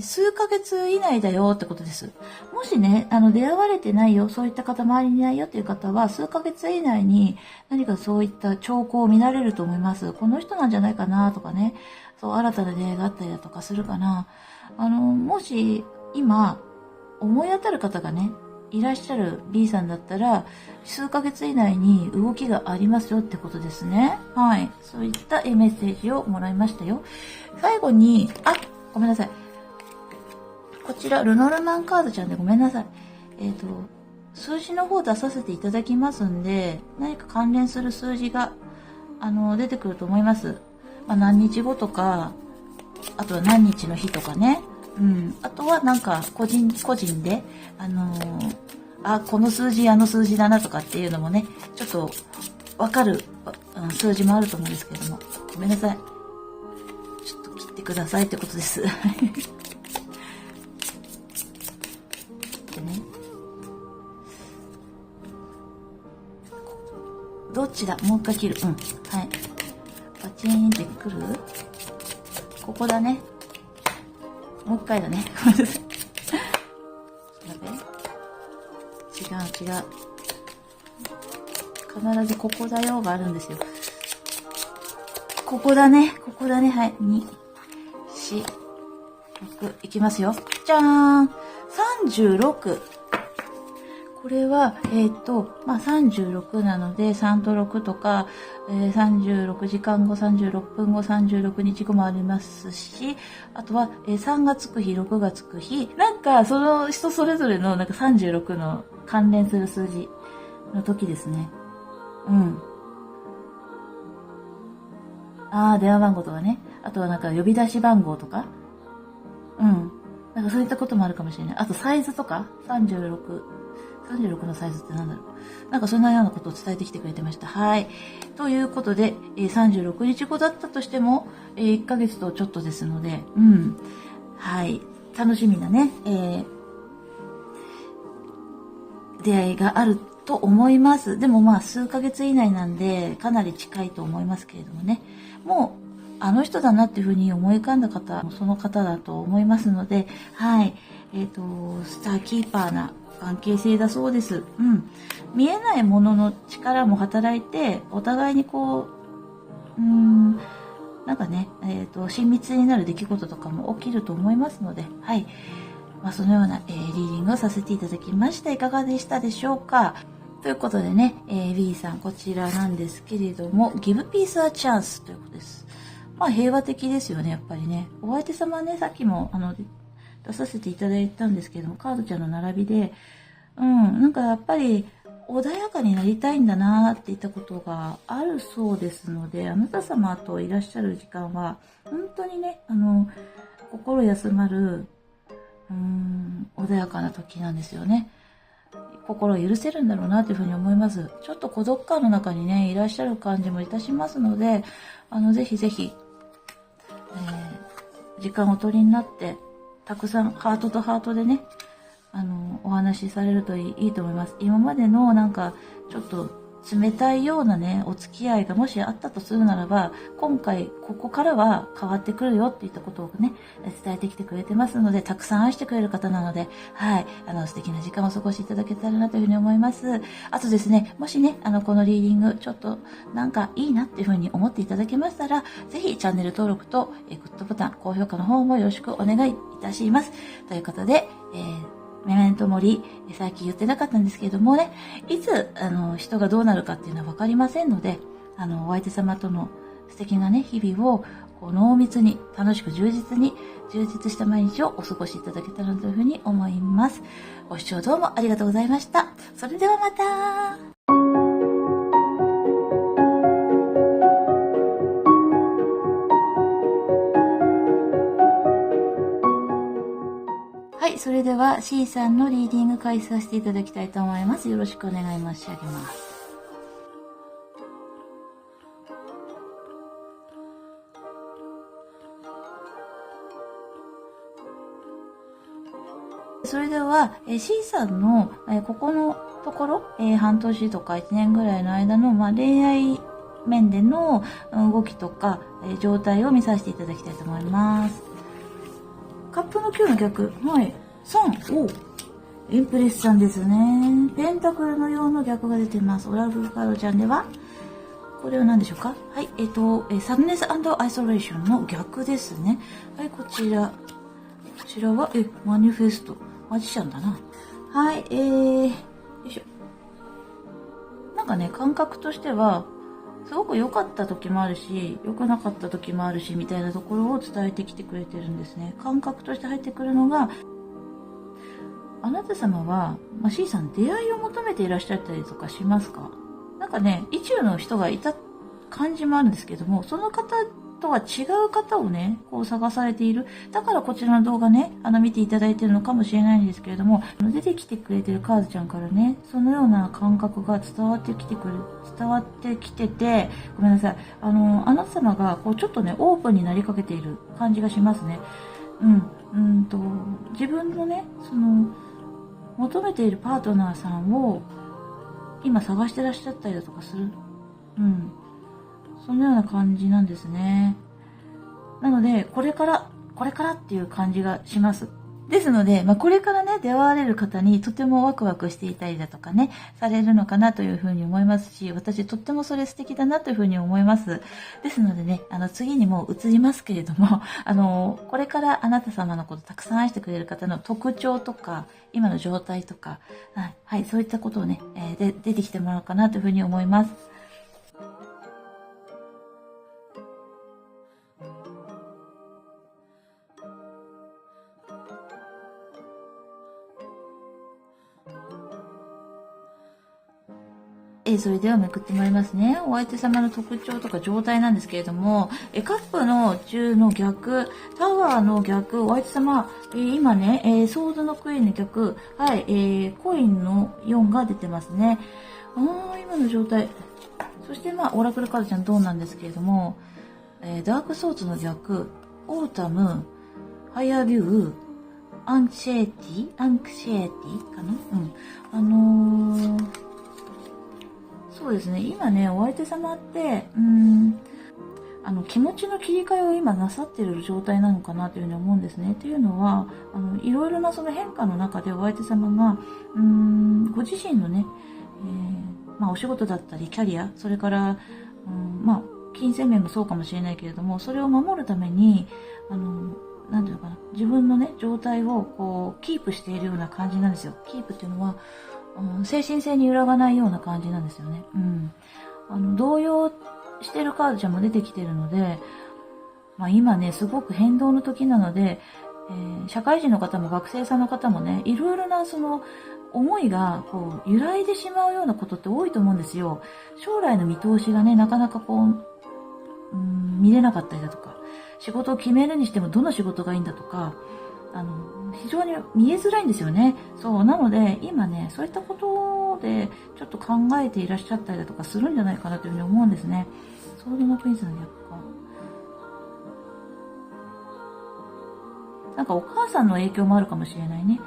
数ヶ月以内だよってことです。もしね、出会われてないよ、そういった方周りにいないよっていう方は、数ヶ月以内に何かそういった兆候を見られると思います。この人なんじゃないかなとかね、そう、新たな出会いがあったりだとかするかな。もし、今、思い当たる方がね、いらっしゃる B さんだったら、数ヶ月以内に動きがありますよってことですね。はい。そういったメッセージをもらいましたよ。最後に、ごめんなさい。こちら、ルノルマンカードちゃんでごめんなさい。数字の方出させていただきますんで、何か関連する数字が、出てくると思います。何日後とか、あとは何日の日とかね。あとはなんか個人で、この数字あの数字だなとかっていうのもね、ちょっとわかる数字もあると思うんですけれども、ごめんなさい。ちょっと切ってくださいってことです。でね。どっちだ？もう一回切る。はい。パチーンってくる？ここだね。もう一回だね。違う。必ずここだよがあるんですよ。ここだね。はい。2、4、6。いきますよ。じゃーん。36。これは、36なので、3と6とか、36時間後、36分後、36日後もありますし、あとは、3がつく日、6がつく日、なんか、その人それぞれの、なんか36の関連する数字の時ですね。電話番号とかね。あとはなんか呼び出し番号とか。なんかそういったこともあるかもしれない。あとサイズとか、36のサイズってなんだろう。なんかそんなようなことを伝えてきてくれてました。はい。ということで、36日後だったとしても、1ヶ月とちょっとですので、はい。楽しみなね、出会いがあると思います。でも数ヶ月以内なんで、かなり近いと思いますけれどもね。もう、あの人だなっていうふうに思い浮かんだ方もその方だと思いますので、はい。スターキーパーな関係性だそうです。見えないものの力も働いて、お互いにこう、なんかね、親密になる出来事とかも起きると思いますので、はい。そのような、リーディングをさせていただきました。いかがでしたでしょうか？ということでね、B さんこちらなんですけれども、Give Peace a Chance ということです。まあ平和的ですよね、やっぱりね。お相手様ね、さっきも出させていただいたんですけども、カードちゃんの並びで、なんかやっぱり穏やかになりたいんだなって言ったことがあるそうですので、あなた様といらっしゃる時間は、本当にね、心休まる、穏やかな時なんですよね。心を許せるんだろうなというふうに思います。ちょっと孤独感の中にね、いらっしゃる感じもいたしますので、ぜひぜひ、時間をお取りになって、たくさんハートとハートでね、お話しされるといいと思います。今までのなんか、ちょっと冷たいようなね、お付き合いがもしあったとするならば、今回、ここからは変わってくるよっていったことをね、伝えてきてくれてますので、たくさん愛してくれる方なので、はい、素敵な時間を過ごしていただけたらなというふうに思います。あとですね、もしね、このリーディング、ちょっとなんかいいなっていうふうに思っていただけましたら、ぜひチャンネル登録と、グッドボタン、高評価の方もよろしくお願いいたします。ということで、メメントモリ、最近言ってなかったんですけれどもね、いつ、人がどうなるかっていうのは分かりませんので、お相手様との素敵なね、日々を、濃密に、楽しく充実した毎日をお過ごしいただけたらというふうに思います。ご視聴どうもありがとうございました。それではまた。はい、それでは C さんのリーディング開始させていただきたいと思います。よろしくお願い申し上げます。それでは C さんのここのところ半年とか1年ぐらいの間の恋愛面での動きとか状態を見させていただきたいと思います。カップの9の逆。はい。3。おインプレッサンですね。ペンタクルの4の逆が出てます。オラフカードちゃんでは、これは何でしょうか？はい。サドネス&アイソレーションの逆ですね。はい、こちら。こちらは、マニフェスト。マジシャンだな。はい、よいしょ。なんかね、感覚としては、すごく良かった時もあるし、良くなかった時もあるし、みたいなところを伝えてきてくれてるんですね。感覚として入ってくるのが、あなた様は、C さん出会いを求めていらっしゃったりとかしますか？なんかね、意中の人がいた感じもあるんですけども、その方とは違う方をね、こう探されている。だからこちらの動画ね、見ていただいているのかもしれないんですけれども、出てきてくれてるカードちゃんからね、そのような感覚が伝わってきてて、ごめんなさい。あなた様が、こう、ちょっとね、オープンになりかけている感じがしますね。自分のね、求めているパートナーさんを、今探してらっしゃったりだとかする。そのような感じなんですね。なので、これからっていう感じがします。ですので、これからね、出会われる方にとてもワクワクしていたりだとかね、されるのかなというふうに思いますし、私とってもそれ素敵だなというふうに思います。ですのでね、次にも移りますけれども、これからあなた様のことたくさん愛してくれる方の特徴とか、今の状態とか、はい、そういったことをね、出てきてもらおうかなというふうに思います。それではめくってもらいますね。お相手様の特徴とか状態なんですけれども、カップの10の逆、タワーの逆、お相手様、今ね、ソードのクイーンの逆、はい、コインの4が出てますね。今の状態。そしてオラクルカードちゃんどうなんですけれども、ダークソーツの逆、オータム、ファイアビュー、アンクシエティかな？そうですね。今ね、お相手様って、気持ちの切り替えを今なさっている状態なのかなというふうに思うんですね。というのは、いろいろなその変化の中でお相手様が、ご自身のね、お仕事だったり、キャリア、それから、金銭面もそうかもしれないけれども、それを守るために、なんていうのかな、自分のね、状態をこう、キープしているような感じなんですよ。キープっていうのは、精神性に揺らがないような感じなんですよね。動揺してるカードちゃんも出てきてるので、今ね、すごく変動の時なので、社会人の方も学生さんの方もね、いろいろな思いが揺らいでしまうようなことって多いと思うんですよ。将来の見通しがね、なかなか見れなかったりだとか、仕事を決めるにしてもどの仕事がいいんだとか、非常に見えづらいんですよね。そう、なので、今ね、そういったことで、ちょっと考えていらっしゃったりだとかするんじゃないかなというふうに思うんですね。ソードのプリンスの逆か。なんかお母さんの影響もあるかもしれないね。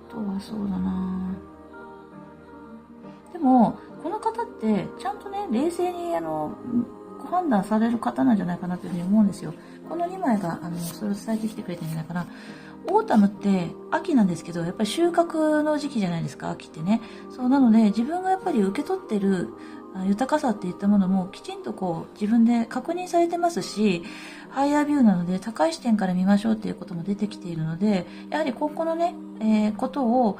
あとはそうだな。でも、この方って、ちゃんとね、冷静に、ご判断される方なんじゃないかなというふうに思うんですよ。この2枚が、それを伝えてきてくれてるんじゃないかな。オータムって秋なんですけど、やっぱり収穫の時期じゃないですか、秋ってね。そう、なので、自分がやっぱり受け取ってる豊かさっていったものもきちんと自分で確認されてますし、ハイヤービューなので高い視点から見ましょうっていうことも出てきているので、やはり今後のね、ことを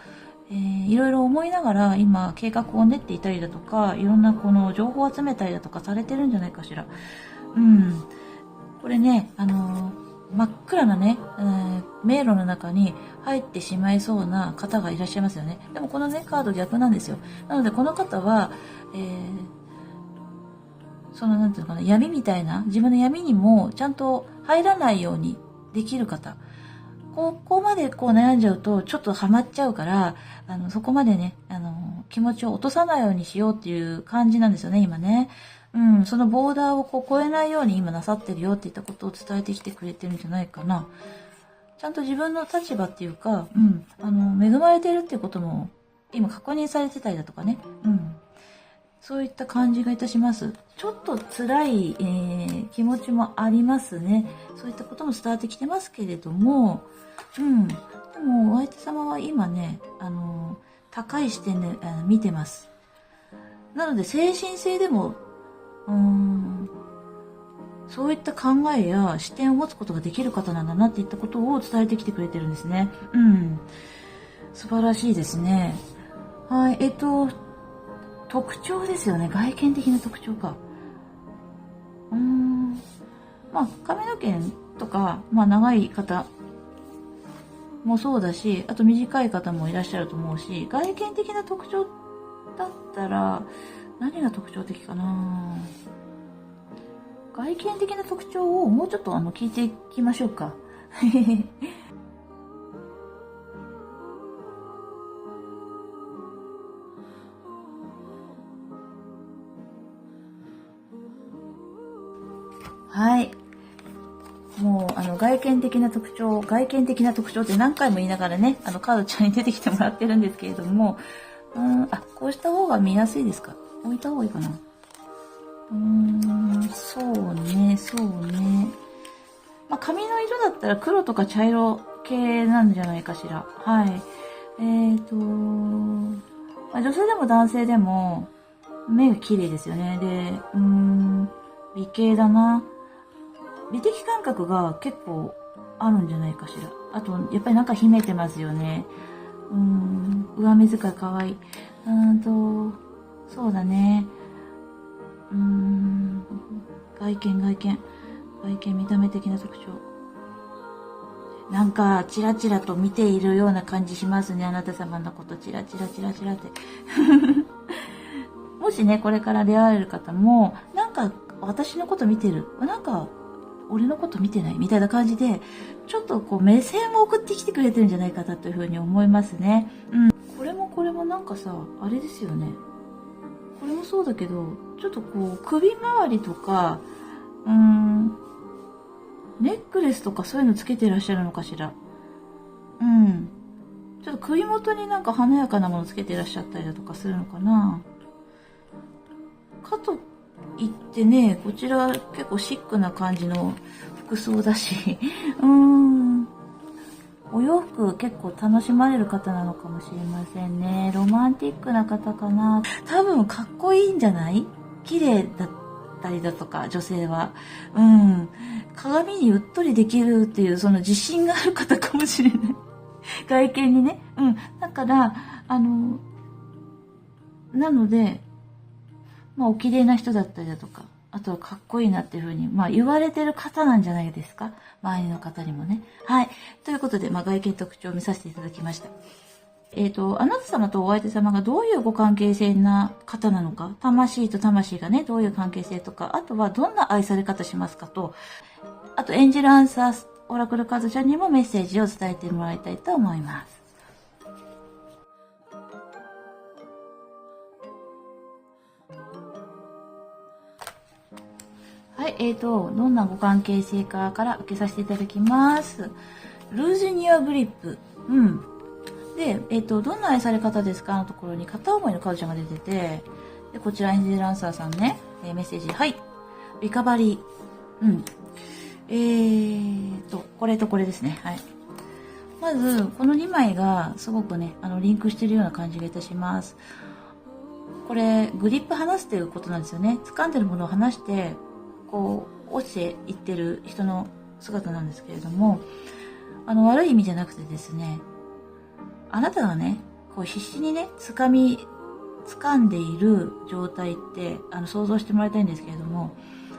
いろいろ思いながら今計画を練っていたりだとか、いろんなこの情報を集めたりだとかされてるんじゃないかしら。これね、真っ暗なね、迷路の中に入ってしまいそうな方がいらっしゃいますよね。でもこのね、カード逆なんですよ。なのでこの方は、なんていうのかな、闇みたいな、自分の闇にもちゃんと入らないようにできる方。ここまで悩んじゃうとちょっとハマっちゃうから、そこまでね、気持ちを落とさないようにしようっていう感じなんですよね、今ね。そのボーダーを越えないように今なさってるよっていったことを伝えてきてくれてるんじゃないかな。ちゃんと自分の立場っていうか、恵まれてるっていうことも今確認されてたりだとかね。そういった感じがいたします。ちょっと辛い、気持ちもありますね。そういったことも伝わってきてますけれども、でもお相手様は今ね、高い視点で見てます。なので精神性でも、そういった考えや視点を持つことができる方なんだなっていったことを伝えてきてくれてるんですね。素晴らしいですね。はい、特徴ですよね。外見的な特徴か。髪の毛とか、長い方もそうだし、あと短い方もいらっしゃると思うし、外見的な特徴だったら、何が特徴的かな。外見的な特徴をもうちょっと聞いていきましょうか。はい。もう、外見的な特徴って何回も言いながらね、カードちゃんに出てきてもらってるんですけれども、こうした方が見やすいですか？置いた方がいいかな？そうね。髪の色だったら黒とか茶色系なんじゃないかしら。はい。女性でも男性でも、目が綺麗ですよね。で、美形だな。美的感覚が結構あるんじゃないかしら。あと、やっぱりなんか秘めてますよね。上目遣いかわいい。そうだね。外見、見た目的な特徴。なんか、チラチラと見ているような感じしますね。あなた様のこと、チラチラって。もしね、これから出会える方も、なんか、私のこと見てる。なんか、俺のこと見てないみたいな感じで、ちょっと目線を送ってきてくれてるんじゃないかなというふうに思いますね。これもなんかさ、あれですよね。これもそうだけど、ちょっと首周りとか、ネックレスとかそういうのつけてらっしゃるのかしら。ちょっと首元になんか華やかなものつけてらっしゃったりだとかするのかな。かといってね、こちら結構シックな感じの服装だし、お洋服結構楽しまれる方なのかもしれませんね。ロマンティックな方かな。多分かっこいいんじゃない？綺麗だったりだとか、女性は。鏡にうっとりできるっていうその自信がある方かもしれない。外見にね。だから、なので、お綺麗な人だったりだとか、あとはかっこいいなっていうふうに、言われてる方なんじゃないですか。周りの方にもね。はい。ということで、外見特徴を見させていただきました。あなた様とお相手様がどういうご関係性な方なのか、魂と魂がね、どういう関係性とか、あとはどんな愛され方しますかと、あとエンジェルアンサーオラクルカードちゃんにもメッセージを伝えてもらいたいと思います。はい、どんなご関係性かから受けさせていただきます。ルーズニアグリップ。で、どんな愛され方ですかのところに片思いのカードちゃんが出てて、で、こちらエンジェルアンサーさんね、メッセージ、はい。リカバリー。これとこれですね。はい。まず、この2枚がすごくね、リンクしているような感じがいたします。これ、グリップ離すということなんですよね。掴んでるものを離して、こう、落ちていってる人の姿なんですけれども、悪い意味じゃなくてですね、あなたがね、こう必死にね、掴んでいる状態って、想像してもらいたいんですけれども、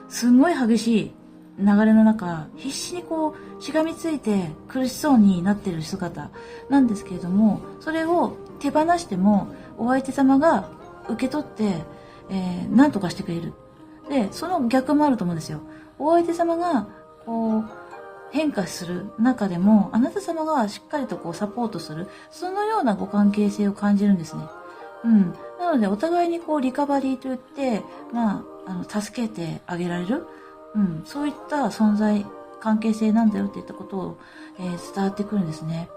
すんごい激しい流れの中、必死にこう、しがみついて苦しそうになっている姿なんですけれども、それを手放しても、お相手様が受け取って、何とかしてくれる。で、その逆もあると思うんですよ。お相手様が、こう、変化する中でも、あなた様がしっかりとこうサポートする、そのようなご関係性を感じるんですね。なので、お互いにこう、リカバリーといって、助けてあげられる。そういった存在、関係性なんだよっていったことを、伝わってくるんですね。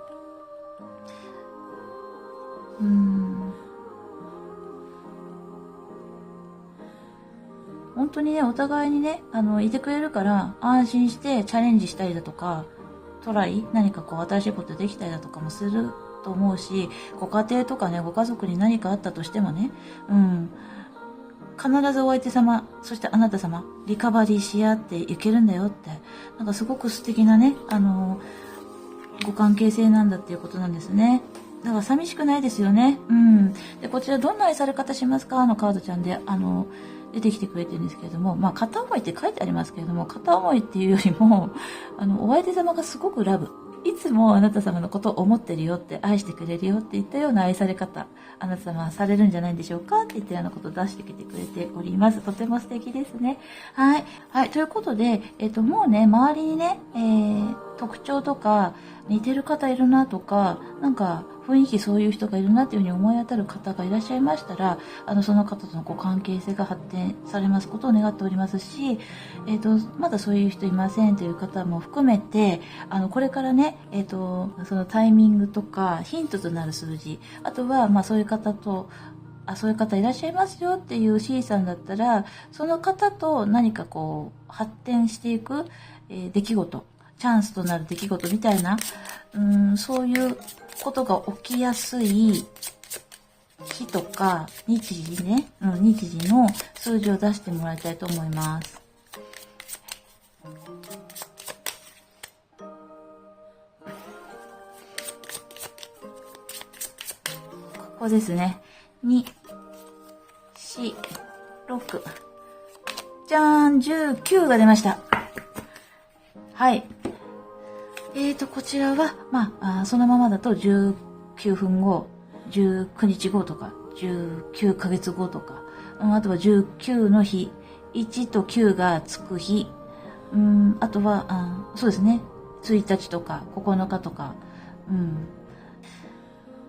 本当にね、お互いにね、いてくれるから、安心してチャレンジしたりだとか、何かこう、新しいことできたりだとかもすると思うし、ご家庭とかね、ご家族に何かあったとしてもね、必ずお相手様、そしてあなた様、リカバリーし合っていけるんだよって、なんかすごく素敵なね、ご関係性なんだっていうことなんですね。だから寂しくないですよね。で、こちらどんな愛され方しますかのカードちゃんで、出てきてくれてるんですけれども、片思いって書いてありますけれども、片思いっていうよりも、お相手様がすごくラブ。いつもあなた様のことを思ってるよって、愛してくれるよっていったような愛され方、あなた様はされるんじゃないんでしょうかっていったようなことを出してきてくれております。とても素敵ですね。はい。はい。ということで、もうね、周りにね、特徴とか、似てる方いるなとか、なんか雰囲気そういう人がいるなっていうふうに思い当たる方がいらっしゃいましたら、その方とのご関係性が発展されますことを願っておりますし、まだそういう人いませんという方も含めて、これからね、そのタイミングとかヒントとなる数字、あとは、そういう方いらっしゃいますよっていう C さんだったら、その方と何かこう、発展していく、出来事、チャンスとなる出来事みたいな、そういうことが起きやすい日とか、日時ね、日時の数字を出してもらいたいと思います。ここですね。2、4、6。じゃーん、19が出ました。はい。こちらは、そのままだと19分後、19日後とか、19ヶ月後とか、あとは19の日、1と9がつく日、あとは、そうですね、1日とか9日とか、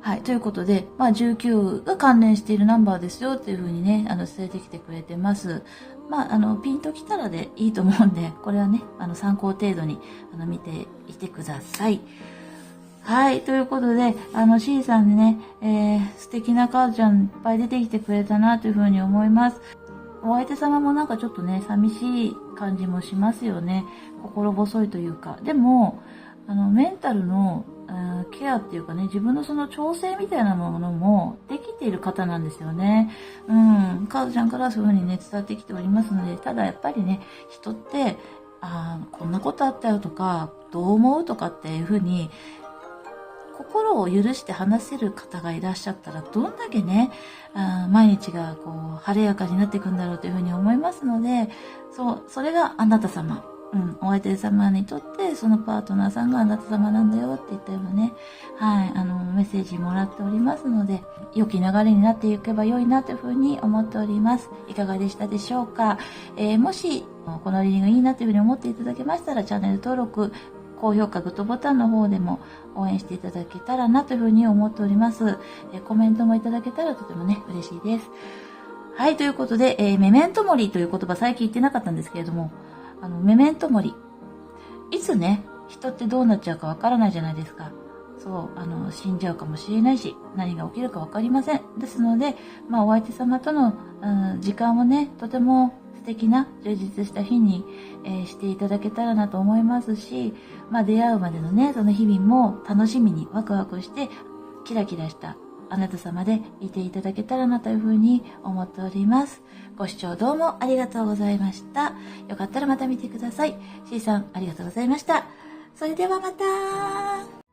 はい。ということで、19が関連しているナンバーですよっていうふうにね、伝えてきてくれてます。ピンときたらでいいと思うんで、これはね、参考程度に、見ていてください。はい。ということで、C さんにね、素敵なカードちゃんいっぱい出てきてくれたなというふうに思います。お相手様もなんかちょっとね、寂しい感じもしますよね。心細いというか。でも、メンタルのケアっていうかね、自分のその調整みたいなものもできている方なんですよね。カードちゃんからそういう風にね、伝わってきておりますので、ただやっぱりね、人って、こんなことあったよとか、どう思うとかっていう風に、心を許して話せる方がいらっしゃったら、どんだけね、毎日がこう、晴れやかになっていくんだろうというふうに思いますので、それがあなた様。お相手様にとって、そのパートナーさんがあなた様なんだよって言ったようなね、メッセージもらっておりますので、良き流れになっていけば良いなというふうに思っております。いかがでしたでしょうか？もし、このリーディングいいなというふうに思っていただけましたら、チャンネル登録、高評価、グッドボタンの方でも応援していただけたらなというふうに思っております。コメントもいただけたらとてもね、嬉しいです。はい、ということで、メメントモリという言葉最近言ってなかったんですけれども、メメントモリ。いつね、人ってどうなっちゃうかわからないじゃないですか。そう、死んじゃうかもしれないし、何が起きるかわかりません。ですので、お相手様との、時間をね、とても素敵な、充実した日に、していただけたらなと思いますし、出会うまでのね、その日々も楽しみにワクワクして、キラキラしたあなた様でいていただけたらなというふうに思っております。ご視聴どうもありがとうございました。よかったらまた見てください。C さんありがとうございました。それではまた。